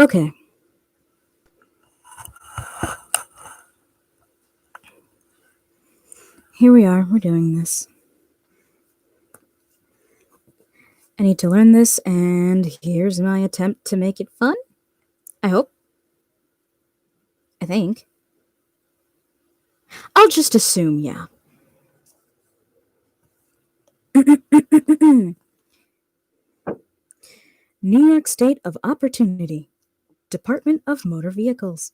Okay. Here we are, we're doing this. I need to learn this, and here's my attempt to make it fun. I hope. I think. I'll just assume, yeah. New York State of Opportunity, Department of Motor Vehicles.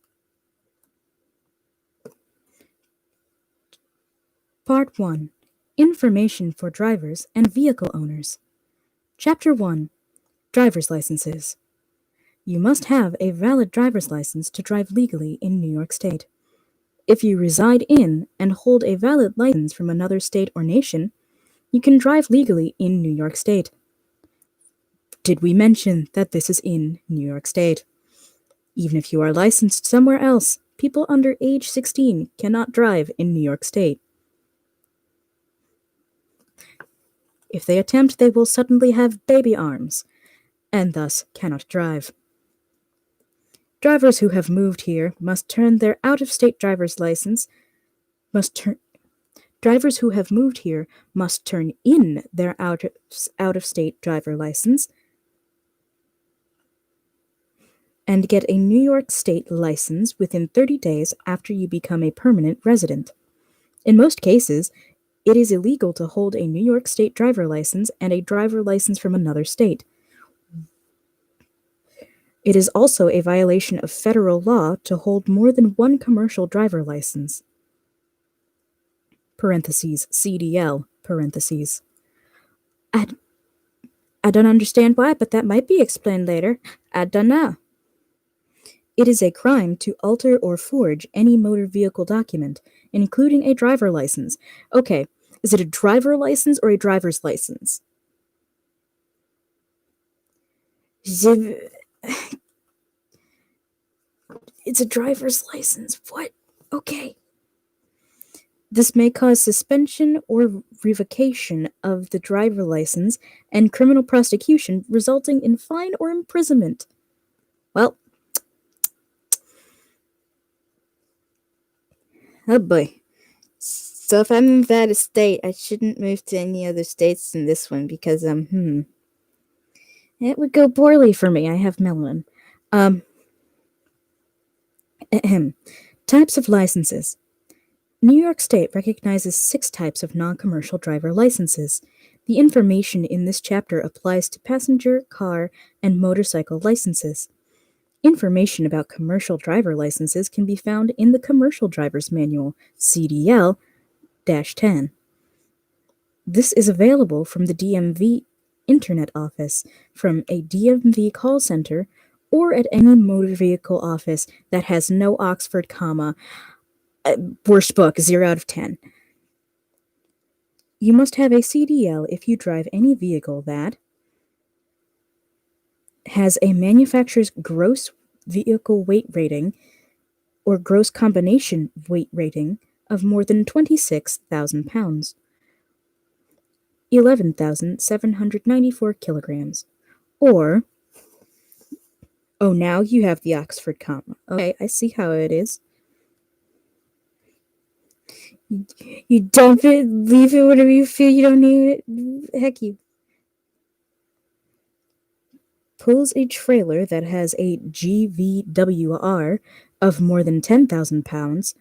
Part 1. Information for drivers and vehicle owners. Chapter 1. Driver's Licenses. You must have a valid driver's license to drive legally in New York State. If you reside in and hold a valid license from another state or nation, you can drive legally in New York State. Did we mention that this is in New York State? Even if you are licensed somewhere else, people under age 16 cannot drive in New York State. If they attempt, they will suddenly have baby arms, and thus cannot drive. Drivers who have moved here must turn their out-of-state driver's license Drivers who have moved here must turn in their out-of-state driver license and get a New York State license within 30 days after you become a permanent resident. In most cases, it is illegal to hold a New York State driver license and a driver license from another state. It is also a violation of federal law to hold more than one commercial driver license. Parentheses, CDL, parentheses. I don't understand why, but that might be explained later. I don't know. It is a crime to alter or forge any motor vehicle document, including a driver license. Okay, is it a driver license or a driver's license? It's a driver's license. What? Okay. This may cause suspension or revocation of the driver license and criminal prosecution, resulting in fine or imprisonment. Well, oh boy. So if I'm out of state, I shouldn't move to any other states than this one because, it would go poorly for me. I have melanin. Types of licenses. New York State recognizes 6 types of non-commercial driver licenses. The information in this chapter applies to passenger, car, and motorcycle licenses. Information about commercial driver licenses can be found in the Commercial Driver's Manual, CDL-10. This is available from the DMV Internet Office, from a DMV call center, or at any motor vehicle office that has no Oxford comma. Worst book, 0 out of 10. You must have a CDL if you drive any vehicle that has a manufacturer's gross vehicle weight rating or gross combination weight rating of more than 26,000 pounds, 11,794 kilograms, or, oh, now you have the Oxford comma. Okay, I see how it is. You dump it, leave it whenever you feel you don't need it. Heck you. Pulls a trailer that has a GVWR of more than 10,000 pounds,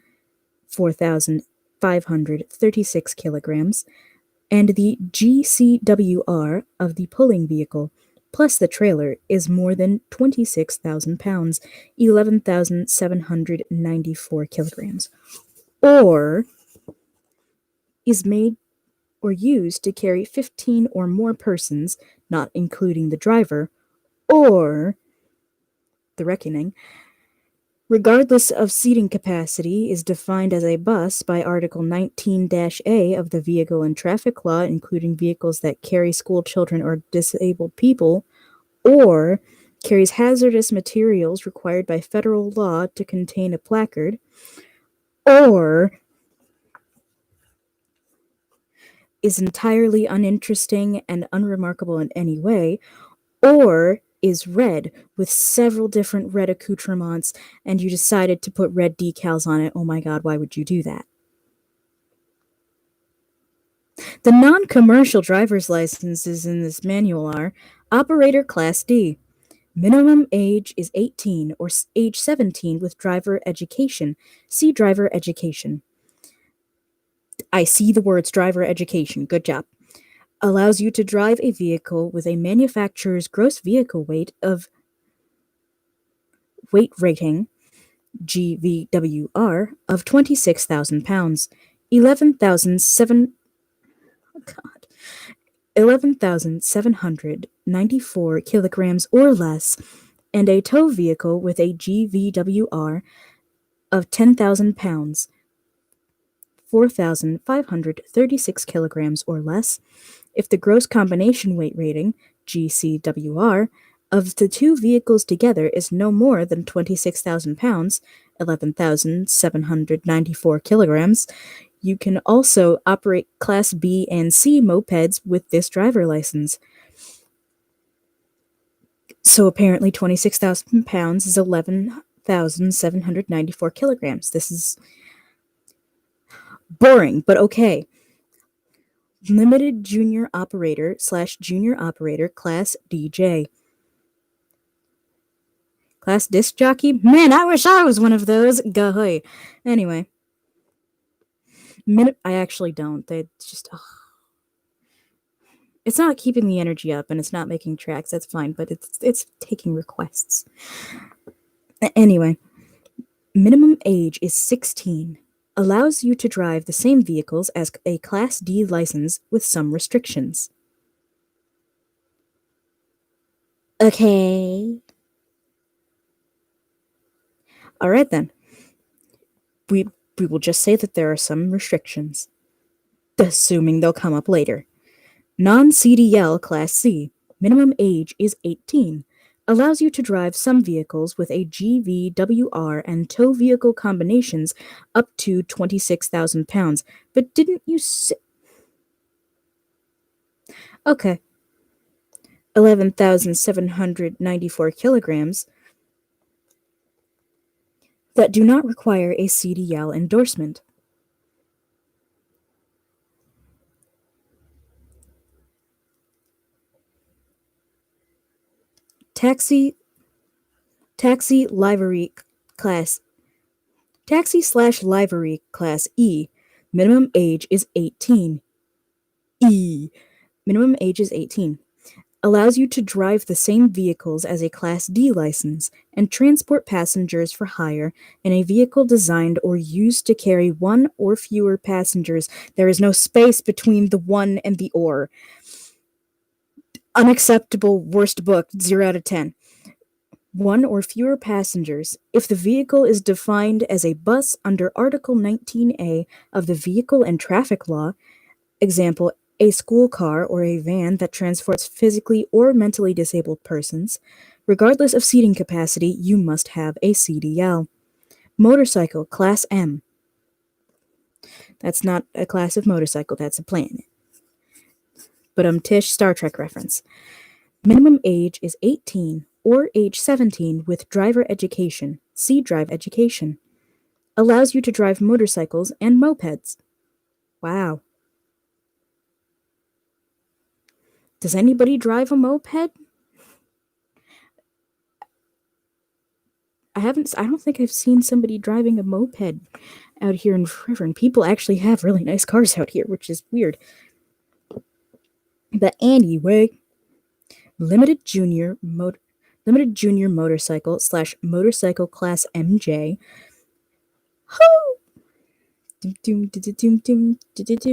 4,536 kilograms, and the GCWR of the pulling vehicle, plus the trailer, is more than 26,000 pounds, 11,794 kilograms, or is made or used to carry 15 or more persons, not including the driver, or the reckoning, regardless of seating capacity, is defined as a bus by Article 19-A of the Vehicle and Traffic Law, including vehicles that carry school children or disabled people, or carries hazardous materials required by federal law to contain a placard, or is entirely uninteresting and unremarkable in any way, or is red with several different red accoutrements, and you decided to put red decals on it. Oh my god, why would you do that? The non-commercial driver's licenses in this manual are Operator Class D. Minimum age is 18 or age 17 with driver education. See driver education. I see the words driver education. Good job. Allows you to drive a vehicle with a manufacturer's gross vehicle weight rating GVWR of 26,000 pounds, 11,794 kilograms or less, and a tow vehicle with a GVWR of 10,000 pounds, 4,536 kilograms or less, if the gross combination weight rating, GCWR, of the two vehicles together is no more than 26,000 pounds, 11,794 kilograms. You can also operate Class B and C mopeds with this driver license. So apparently 26,000 pounds is 11,794 kilograms. This is boring, but okay. Limited Junior Operator / Junior Operator Class DJ. Class Disc Jockey? Man, I wish I was one of those. Gahoy. Anyway. I actually don't. They just... It's not keeping the energy up, and it's not making tracks. That's fine, but it's taking requests. Anyway. Minimum age is 16. Allows you to drive the same vehicles as a Class D license with some restrictions. Okay. Alright then. We will just say that there are some restrictions. Assuming they'll come up later. Non-CDL Class C. Minimum age is 18. Allows you to drive some vehicles with a GVWR and tow vehicle combinations up to 26,000 pounds. But didn't you say... Okay. 11,794 kilograms that do not require a CDL endorsement. Taxi livery class. Taxi/livery class E. Minimum age is 18. E. Minimum age is 18. Allows you to drive the same vehicles as a Class D license and transport passengers for hire in a vehicle designed or used to carry one or fewer passengers. There is no space between the one and the or. Unacceptable, worst book, 0 out of 10. One or fewer passengers if the vehicle is defined as a bus under Article 19A of the Vehicle and Traffic Law, example, a school car or a van that transports physically or mentally disabled persons. Regardless of seating capacity, you must have a CDL. Motorcycle, Class M. That's not a class of motorcycle, that's a planet. But Tish, Star Trek reference. Minimum age is 18 or age 17 with driver education. See drive education. Allows you to drive motorcycles and mopeds. Wow. Does anybody drive a moped? I don't think I've seen somebody driving a moped out here in forever, and people actually have really nice cars out here, which is weird. But anyway, limited junior motorcycle / motorcycle class MJ.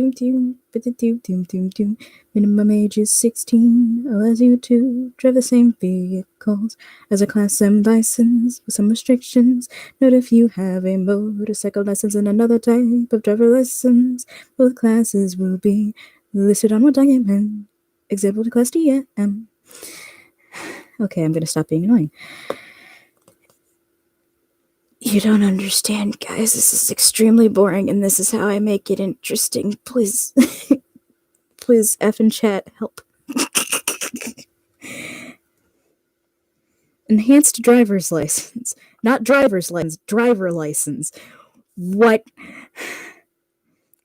Minimum age is 16. Allows you to drive the same vehicles as a Class M license with some restrictions. Note if you have a motorcycle license and another type of driver license, both classes will be listed on one document. Example to Class DM. Okay, I'm gonna stop being annoying. You don't understand, guys. This is extremely boring, and this is how I make it interesting. Please, please, F in chat, help. Enhanced driver's license. Not driver's license, driver license. What?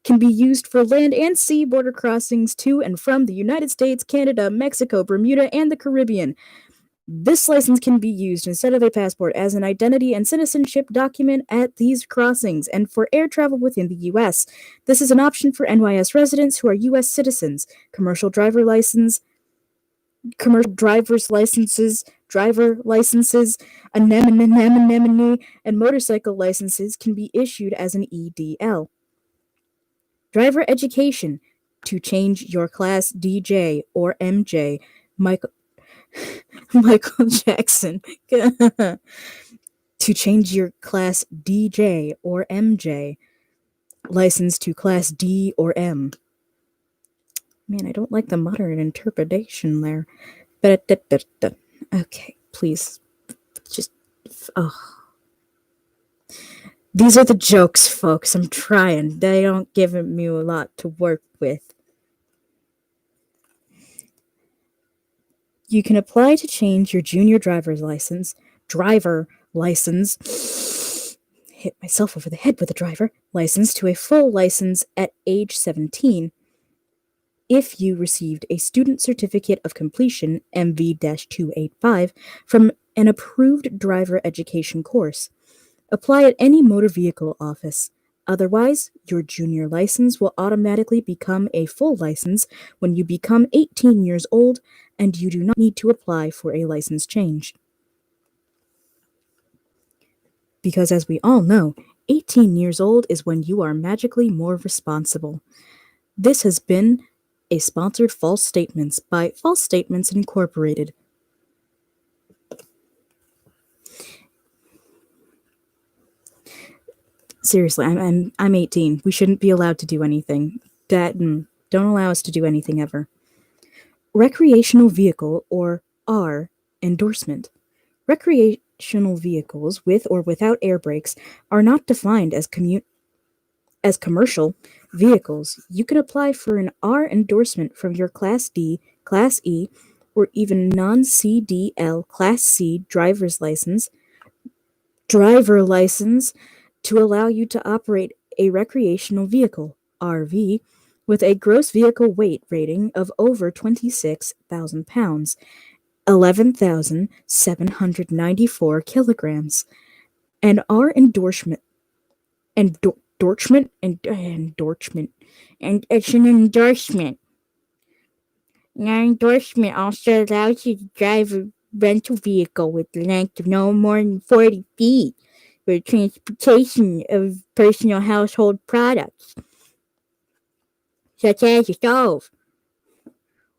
Can be used for land and sea border crossings to and from the United States, Canada, Mexico, Bermuda, and the Caribbean. This license can be used instead of a passport as an identity and citizenship document at these crossings and for air travel within the U.S. This is an option for NYS residents who are U.S. citizens. Commercial driver's licenses, driver licenses, anemone, and motorcycle licenses can be issued as an EDL. Driver education to change your class DJ or MJ. Michael Jackson. To change your class DJ or MJ license to class D or M. Man, I don't like the modern interpretation there. Okay, please. Just. Oh. These are the jokes, folks. I'm trying. They don't give me a lot to work with. You can apply to change your junior driver license, hit myself over the head with a driver license to a full license at age 17 if you received a student certificate of completion MV-285 from an approved driver education course. Apply at any motor vehicle office. Otherwise, your junior license will automatically become a full license when you become 18 years old, and you do not need to apply for a license change. Because as we all know, 18 years old is when you are magically more responsible. This has been a sponsored False Statements by False Statements Incorporated. Seriously, I'm 18. We shouldn't be allowed to do anything. Don't allow us to do anything ever. Recreational vehicle, or R, endorsement. Recreational vehicles with or without air brakes are not defined as commercial vehicles. You can apply for an R endorsement from your Class D, Class E, or even non-CDL Class C driver license to allow you to operate a recreational vehicle, RV, with a gross vehicle weight rating of over 26,000 pounds, 11,794 kilograms. And our endorsement, and it's an endorsement. Our endorsement also allows you to drive a rental vehicle with a length of no more than 40 feet for transportation of personal household products, such as a stove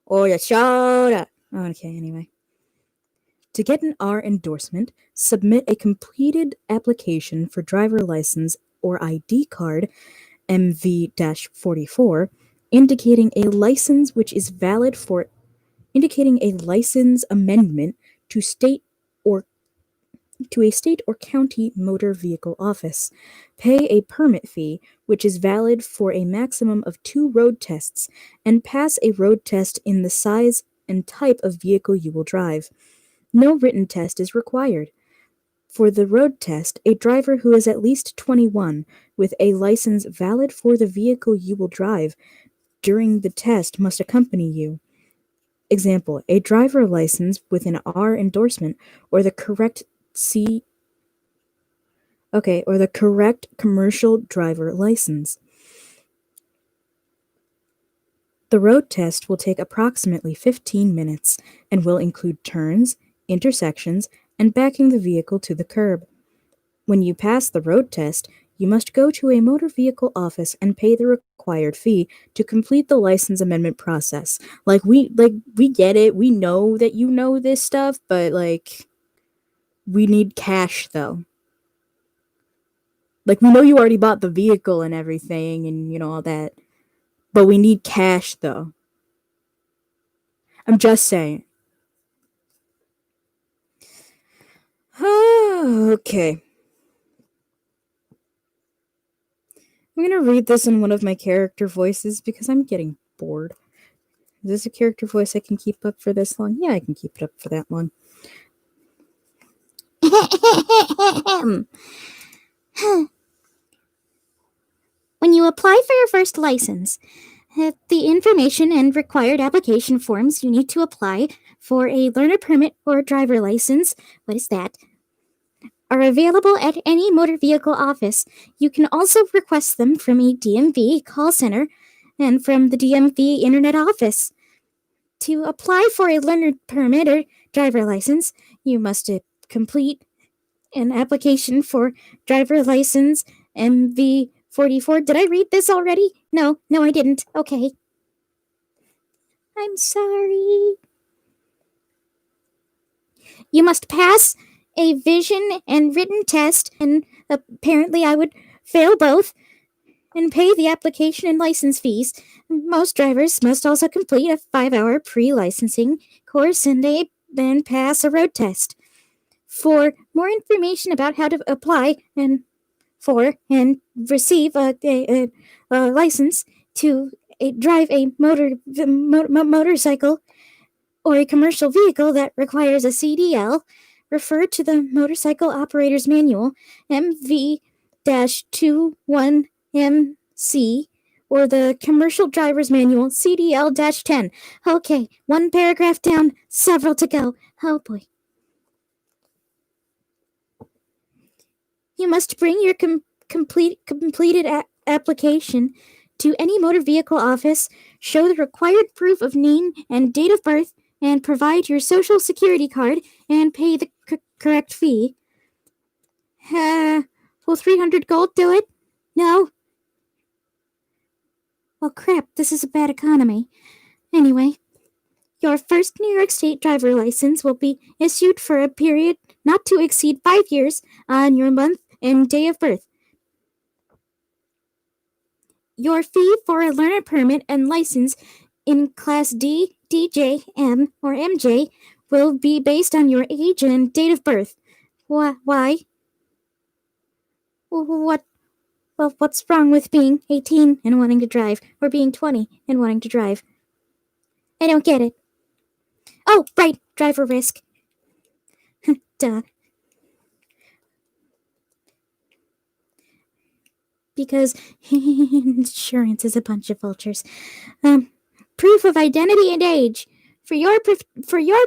or a soda. Okay, anyway. To get an R endorsement, submit a completed application for driver license or ID card MV-44 indicating a license amendment to a state or county motor vehicle office. Pay a permit fee, which is valid for a maximum of 2 road tests, and pass a road test in the size and type of vehicle you will drive. No written test is required. For the road test, a driver who is at least 21 with a license valid for the vehicle you will drive during the test must accompany you. Example, a driver license with an R endorsement or the correct commercial driver license. The road test will take approximately 15 minutes and will include turns, intersections, and backing the vehicle to the curb. When you pass the road test, you must go to a motor vehicle office and pay the required fee to complete the license amendment process. We get it. We know that you know this stuff, but we need cash though. We know you already bought the vehicle and everything and all that, but we need cash though. I'm just saying. Okay. I'm gonna read this in one of my character voices because I'm getting bored. Is this a character voice I can keep up for this long? Yeah, I can keep it up for that long. When you apply for your first license, the information and required application forms you need to apply for a learner permit or driver license, what is that, are available at any motor vehicle office. You can also request them from a DMV call center and from the DMV Internet office. To apply for a learner permit or driver license, you must complete an application for driver license MV44. Did I read this already? No, I didn't. Okay. I'm sorry. You must pass a vision and written test, and apparently I would fail both, and pay the application and license fees. Most drivers must also complete a 5-hour pre-licensing course and then pass a road test. For more information about how to apply and receive a license to drive a motorcycle or a commercial vehicle that requires a CDL, refer to the Motorcycle Operator's Manual, MV-21MC, or the Commercial Driver's Manual, CDL-10. Okay, one paragraph down, several to go. Oh boy. You must bring your completed application to any motor vehicle office, show the required proof of name and date of birth, and provide your social security card and pay the correct fee. Will 300 gold do it? No? Well, crap, this is a bad economy. Anyway, your first New York State driver license will be issued for a period not to exceed 5 years on your month and day of birth. Your fee for a learner permit and license in Class D, DJ, M, or MJ will be based on your age and date of birth. Why? What's wrong with being 18 and wanting to drive, or being 20 and wanting to drive? I don't get it. Oh, right, driver risk. Duh. Because insurance is a bunch of vultures. Proof of identity and age. For your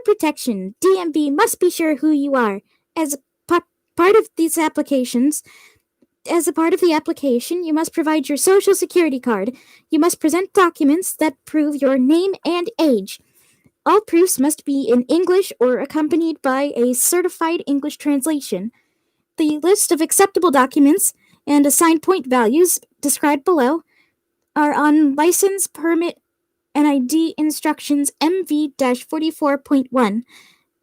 protection, DMV must be sure who you are. As part of these applications, as a part of the application, you must provide your social security card. You must present documents that prove your name and age. All proofs must be in English or accompanied by a certified English translation. The list of acceptable documents and assigned point values described below are on License, Permit, and ID Instructions MV-44.1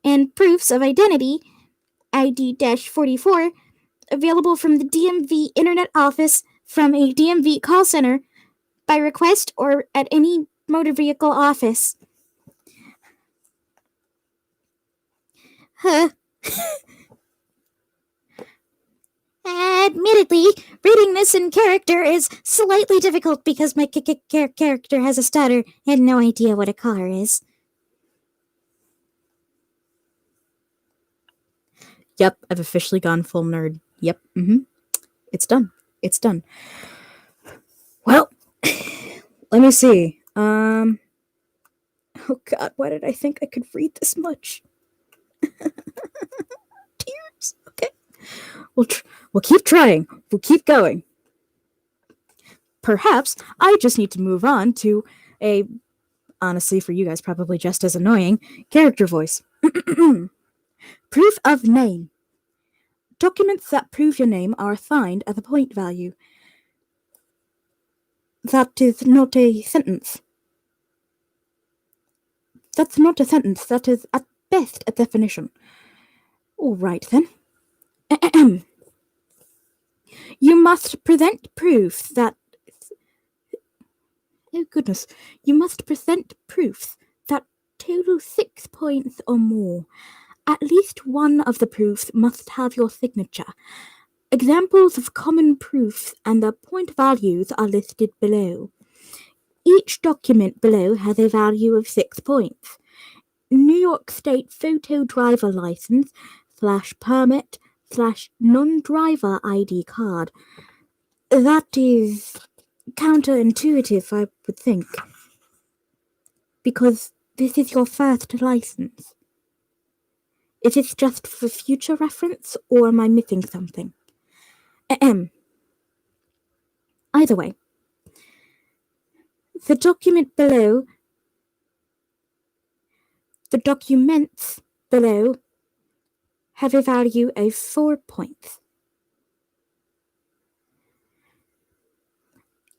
and Proofs of Identity ID-44 available from the DMV Internet Office, from a DMV call center, by request, or at any motor vehicle office. Admittedly, reading this in character is slightly difficult because my character has a stutter and no idea what a car is. Yep, I've officially gone full nerd. Yep, It's done. Well, let me see. Oh God, why did I think I could read this much? Tears. Okay. We'll keep trying. We'll keep going. Perhaps I just need to move on to a, honestly, for you guys, probably just as annoying, character voice. Proof of name. Documents that prove your name are assigned as a point value. That is not a sentence. That's not a sentence. That is at best a definition. All right then. You must present proof that... Oh goodness. You must present proofs that total 6 points or more. At least one of the proofs must have your signature. Examples of common proofs and their point values are listed below. Each document below has a value of 6 points. New York State photo driver license, permit/non-driver ID card. That is counterintuitive, I would think. Because this is your first license. Is this just for future reference, or am I missing something? Either way, the documents below have a value of 4 points.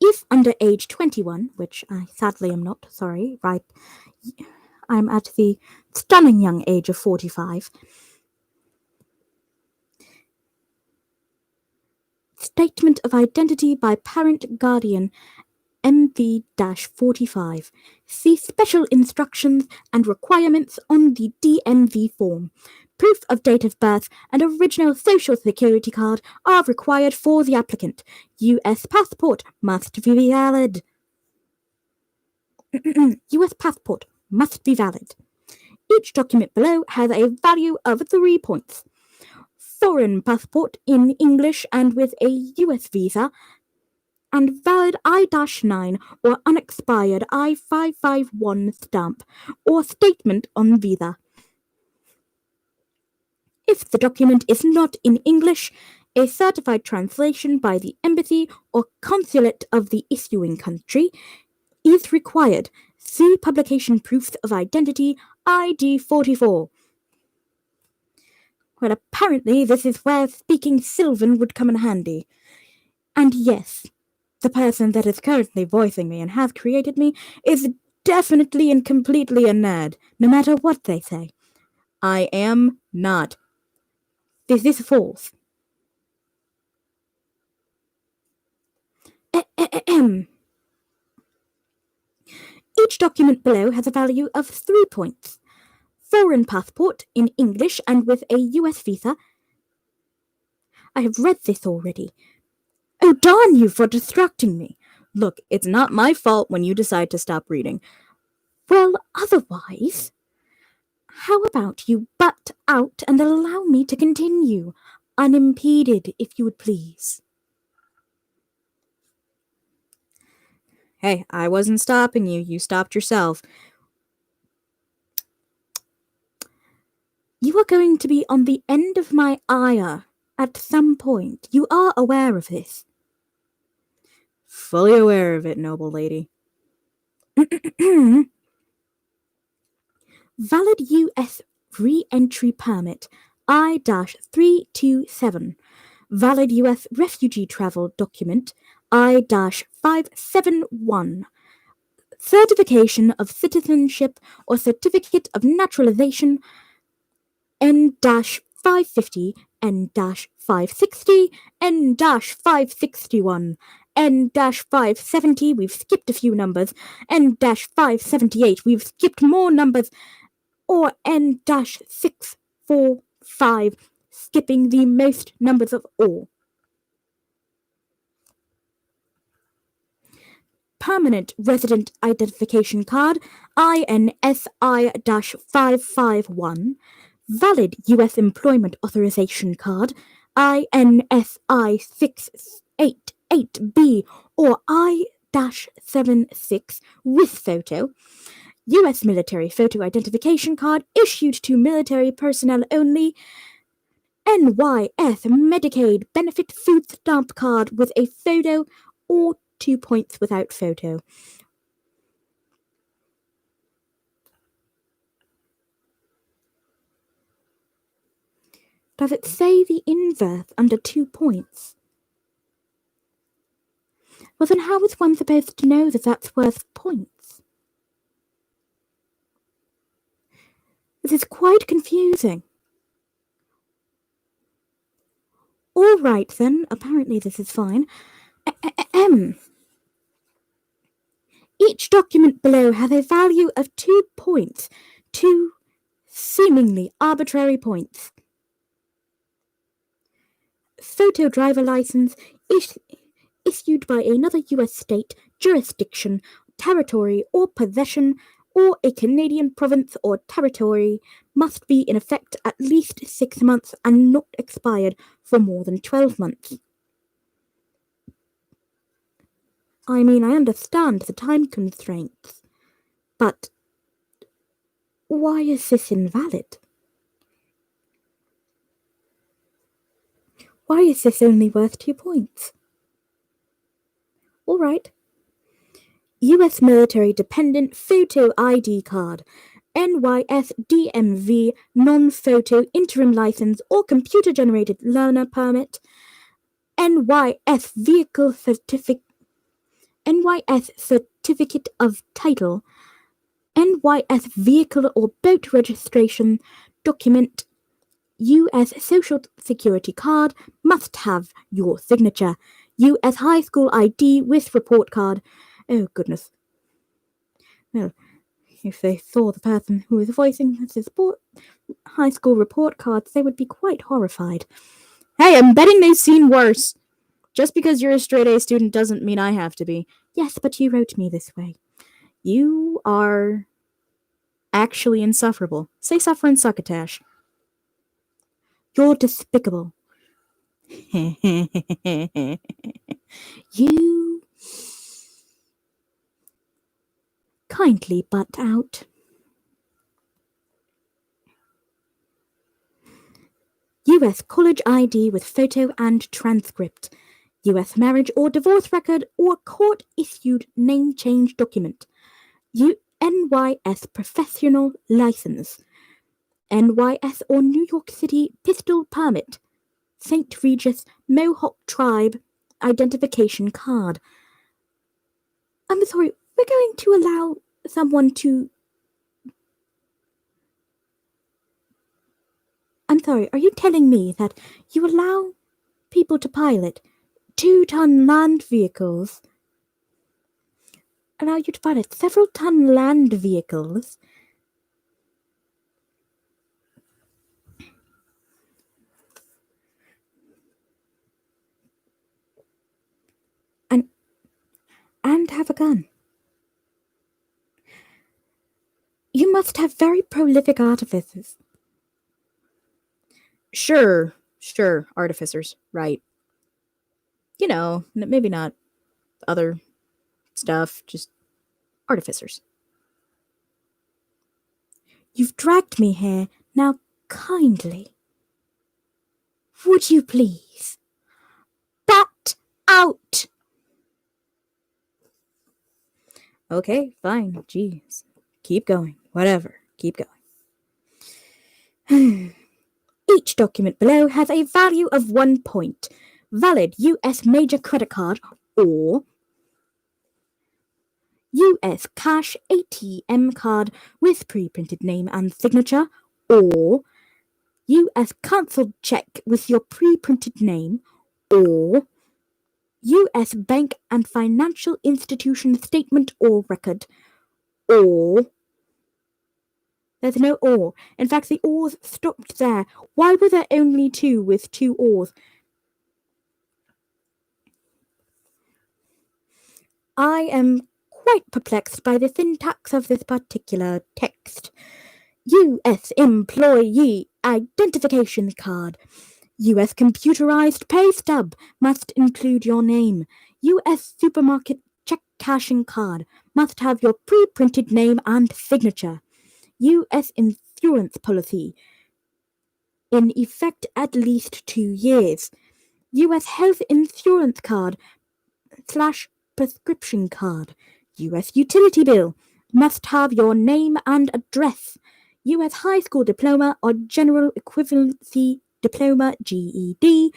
If under age 21, which I sadly am not, sorry, right, I'm at the stunning young age of 45, Statement of Identity by Parent Guardian MV-45. See special instructions and requirements on the DMV form. Proof of date of birth and original social security card are required for the applicant. U.S. passport must be valid. U.S. passport must be valid. Each document below has a value of 3 points. Foreign passport in English and with a U.S. visa, and valid I-9 or unexpired I-551 stamp or statement on visa. If the document is not in English, a certified translation by the embassy or consulate of the issuing country is required. See Publication Proofs of Identity ID 44. Well, apparently this is where speaking Sylvan would come in handy. And yes, the person that is currently voicing me and has created me is definitely and completely a nerd, no matter what they say. I am not. This is false. Each document below has a value of 3 points. Foreign passport in English and with a US visa. I have read this already. Oh, darn you for distracting me. Look, it's not my fault when you decide to stop reading. Well, otherwise, how about you butt out and allow me to continue, unimpeded, if you would please? Hey, I wasn't stopping you. You stopped yourself. You are going to be on the end of my ire at some point. You are aware of this. Fully aware of it, noble lady. Valid U.S. re-entry permit I-327. Valid U.S. refugee travel document I-571. Certification of citizenship or certificate of naturalization N-550, N-560, N-561, N-570, we've skipped a few numbers, N-578, we've skipped more numbers, or N-645, skipping the most numbers of all. Permanent Resident Identification Card, INSI-551, Valid U.S. Employment Authorization Card, INSI-688B or I-76 with photo, U.S. Military Photo Identification Card issued to military personnel only, NYS Medicaid Benefit Food Stamp Card with a photo or 2 points without photo. Does it say the inverse under 2 points? Well, then how is one supposed to know that that's worth points? This is quite confusing. All right, then. Apparently this is fine. Each document below has a value of 2 points. 2 seemingly arbitrary points. Photo driver license issued by another U.S. state, jurisdiction, territory, or possession, or a Canadian province or territory must be in effect at least 6 months and not expired for more than 12 months. I mean, I understand the time constraints, but why is this invalid? Why is this only worth 2 points? All right. U.S. military dependent photo ID card, NYS-DMV non-photo interim license or computer-generated learner permit, NYS vehicle certificate, NYS certificate of title, NYS vehicle or boat registration document, U.S. Social Security card must have your signature, U.S. high school ID with report card. Oh, goodness. Well, if they saw the person who was voicing his high school report cards, they would be quite horrified. Hey, I'm betting they've seen worse. Just because you're a straight A student doesn't mean I have to be. Yes, but you wrote me this way. You are actually insufferable. Say suffer and succotash. You're despicable. You kindly butt out. U.S. college ID with photo and transcript. U.S. marriage or divorce record or court-issued name change document. NYS professional license. NYS or New York City pistol permit. St. Regis Mohawk Tribe identification card. I'm sorry, we're going to allow someone to... I'm sorry, are you telling me that you allow people to pilot 2-ton land vehicles? Allow you to pilot several ton land vehicles? And have a gun. You must have very prolific artificers. Sure, artificers, right. You know, maybe not other stuff, just artificers. You've dragged me here, now kindly. Would you please? Butt out! Okay, fine, jeez. Keep going, whatever, keep going. Each document below has a value of 1 point. Valid U.S. major credit card or U.S. cash ATM card with pre-printed name and signature, or U.S. cancelled check with your pre-printed name, or U.S. bank and financial institution statement or record, or... There's no or. In fact, the ors stopped there. Why were there only 2 with 2 ors? I am quite perplexed by the syntax of this particular text. U.S. employee identification card. U.S. computerized pay stub must include your name. U.S. supermarket check cashing card must have your pre-printed name and signature. U.S. insurance policy in effect at least 2 years. U.S. health insurance card / prescription card. U.S. utility bill must have your name and address. U.S. high school diploma or general equivalency diploma GED.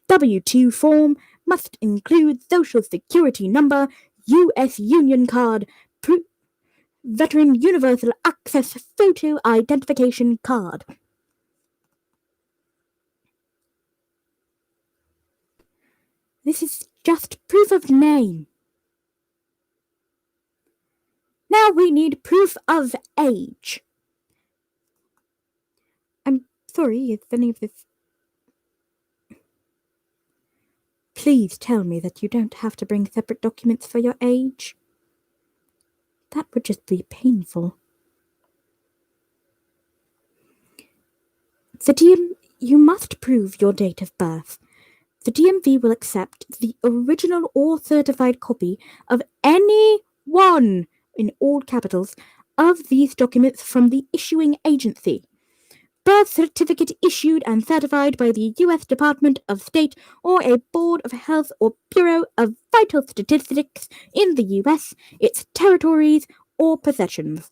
W-2 form must include social security number. U.S. union card. Veteran universal access photo identification card. This is just proof of name. Now we need proof of age. I'm sorry if any of this... Please tell me that you don't have to bring separate documents for your age. That would just be painful. You must prove your date of birth. The DMV will accept the original or certified copy of any one, in all capitals, of these documents from the issuing agency. Birth certificate issued and certified by the U.S. Department of State or a Board of Health or Bureau of Vital Statistics in the U.S., its territories, or possessions.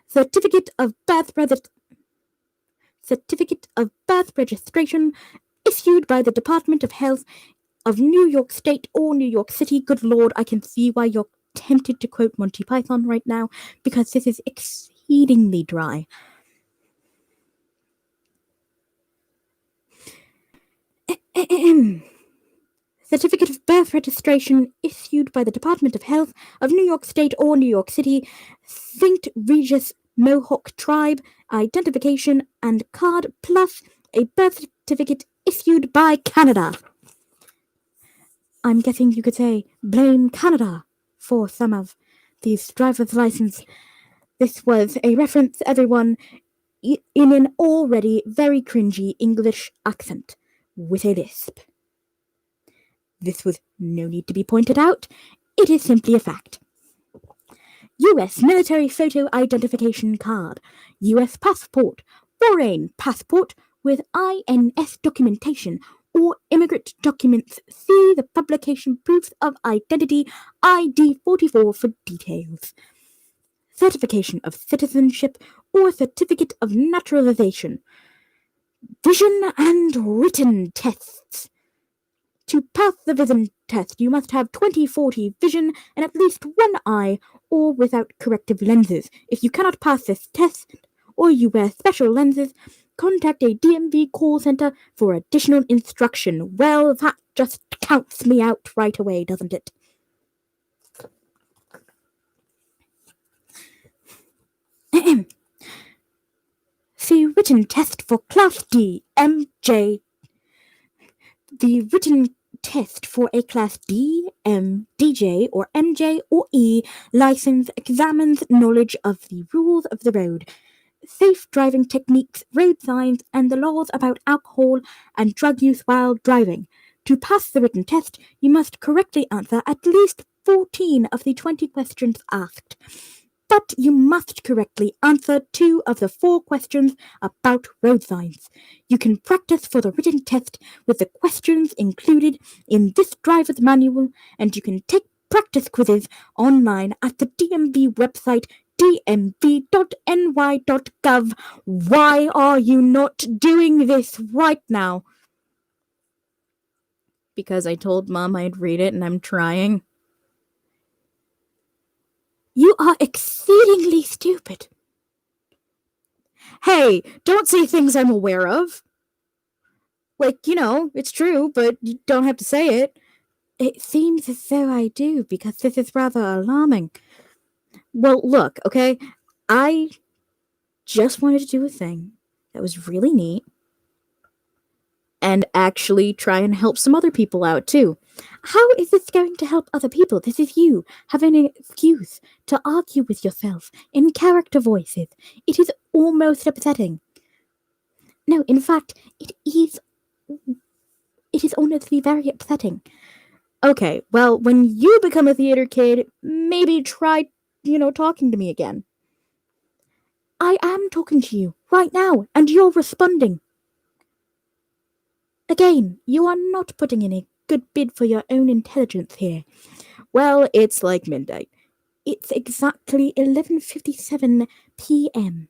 Certificate of birth registration issued by the Department of Health of New York State or New York City. Good Lord, I can see why you're tempted to quote Monty Python right now, because this is exceedingly dry. Certificate of birth registration issued by the Department of Health of New York State or New York City, St. Regis Mohawk Tribe identification and card, plus a birth certificate issued by Canada. I'm guessing you could say blame Canada for some of these driver's license. This was a reference, everyone, in an already very cringy English accent with a lisp. This was no need to be pointed out. It is simply a fact. U.S. military photo identification card, U.S. passport, foreign passport with INS documentation or immigrant documents. See the publication proofs of identity ID 44 for details. Certification of citizenship or certificate of naturalization. Vision and written tests. To pass the vision test, you must have 20/40 vision and at least one eye or without corrective lenses. If you cannot pass this test or you wear special lenses, contact a DMV call center for additional instruction. Well, that just counts me out right away, doesn't it? See written test for Class D, MJ. The written test for a Class D, M, DJ, or MJ, or E license examines knowledge of the rules of the road, safe driving techniques, road signs, and the laws about alcohol and drug use while driving. To pass the written test, you must correctly answer at least 14 of the 20 questions asked. But you must correctly answer 2 of the 4 questions about road signs. You can practice for the written test with the questions included in this driver's manual, and you can take practice quizzes online at the DMV website dmv.ny.gov. Why are you not doing this right now? Because I told Mom I'd read it and I'm trying. You are exceedingly stupid. Hey, don't say things I'm aware of. Like, it's true, but you don't have to say it. It seems as though I do, because this is rather alarming. Well, look, okay? I just wanted to do a thing that was really neat and actually try and help some other people out, too. How is this going to help other people? This is you having an excuse to argue with yourself in character voices. It is almost upsetting. No, in fact, it is honestly very upsetting. Okay, well, when you become a theater kid, maybe try, talking to me again. I am talking to you right now, and you're responding. Again, you are not putting in a good bid for your own intelligence here. Well, it's like midnight. It's exactly 11:57 p.m.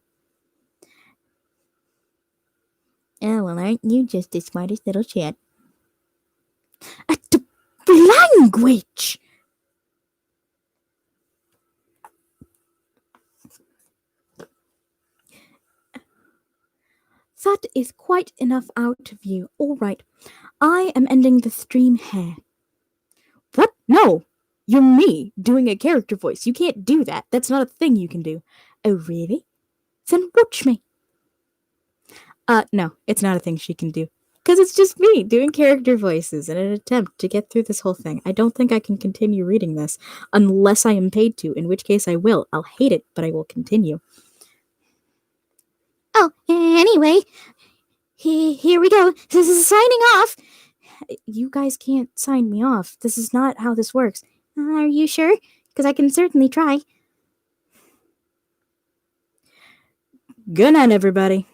Oh, well, aren't you just the smartest little shit? The language! That is quite enough out of you. All right. I am ending the stream here. What? No! You're me doing a character voice. You can't do that. That's not a thing you can do. Oh, really? Then watch me. No, it's not a thing she can do. Because it's just me doing character voices in an attempt to get through this whole thing. I don't think I can continue reading this unless I am paid to, in which case I will. I'll hate it, but I will continue. Oh, anyway, here we go. This is signing off. You guys can't sign me off. This is not how this works. Are you sure? Because I can certainly try. Good night, everybody.